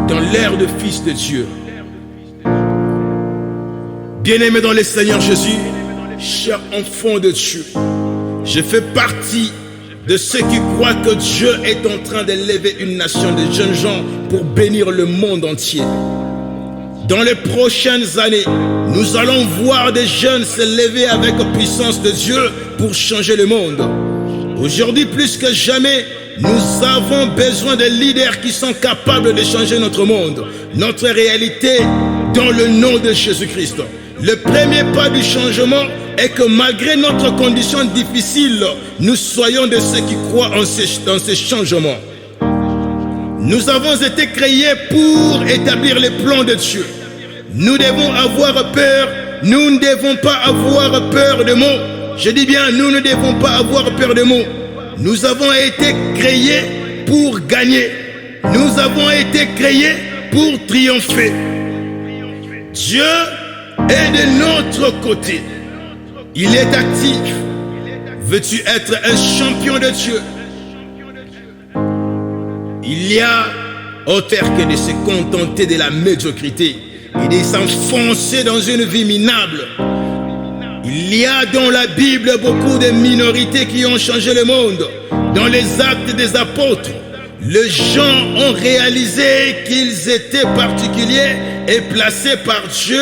dans l'ère de fils de Dieu. Bien-aimé dans le Seigneur Jésus, cher enfant de Dieu, je fais partie de ceux qui croient que Dieu est en train d'élever une nation de jeunes gens pour bénir le monde entier. Dans les prochaines années, nous allons voir des jeunes s'élever avec la puissance de Dieu pour changer le monde. Aujourd'hui, plus que jamais, nous avons besoin de leaders qui sont capables de changer notre monde, notre réalité, dans le nom de Jésus-Christ. Le premier pas du changement est que malgré notre condition difficile, nous soyons de ceux qui croient dans ces changements. Nous avons été créés pour établir les plans de Dieu. Nous devons avoir peur. Nous ne devons pas avoir peur de mots. Je dis bien, nous ne devons pas avoir peur de mots. Nous avons été créés pour gagner. Nous avons été créés pour triompher. Dieu est de notre côté. Il est actif. Veux-tu être un champion de Dieu? Il y a autre que de se contenter de la médiocrité et de s'enfoncer dans une vie minable. Il y a dans la Bible beaucoup de minorités qui ont changé le monde. Dans les actes des apôtres, les gens ont réalisé qu'ils étaient particuliers et placés par Dieu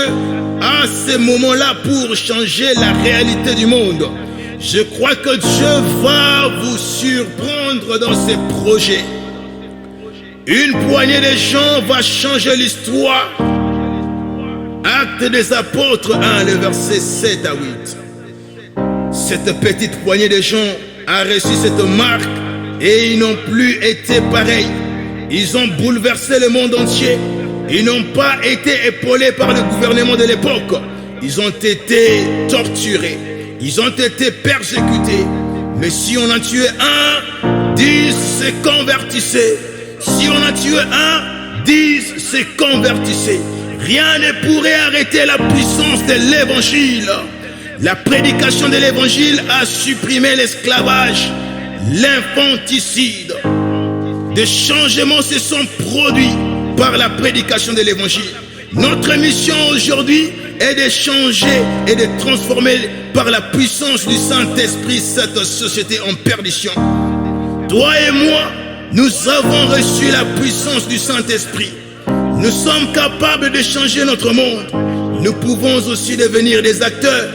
à ce moment-là pour changer la réalité du monde. Je crois que Dieu va vous surprendre dans ses projets. Une poignée de gens va changer l'histoire. Actes des apôtres 1, le verset 7 à 8. Cette petite poignée de gens a reçu cette marque et ils n'ont plus été pareils. Ils ont bouleversé le monde entier. Ils n'ont pas été épaulés par le gouvernement de l'époque. Ils ont été torturés. Ils ont été persécutés. Mais si on en tuait un, 10 se convertissaient. Si on en tuait un, 10 se convertissaient. Rien ne pourrait arrêter la puissance de l'évangile. La prédication de l'évangile a supprimé l'esclavage, l'infanticide. Des changements se sont produits par la prédication de l'évangile. Notre mission aujourd'hui est de changer et de transformer par la puissance du Saint-Esprit cette société en perdition. Toi et moi, nous avons reçu la puissance du Saint-Esprit. Nous sommes capables de changer notre monde. Nous pouvons aussi devenir des acteurs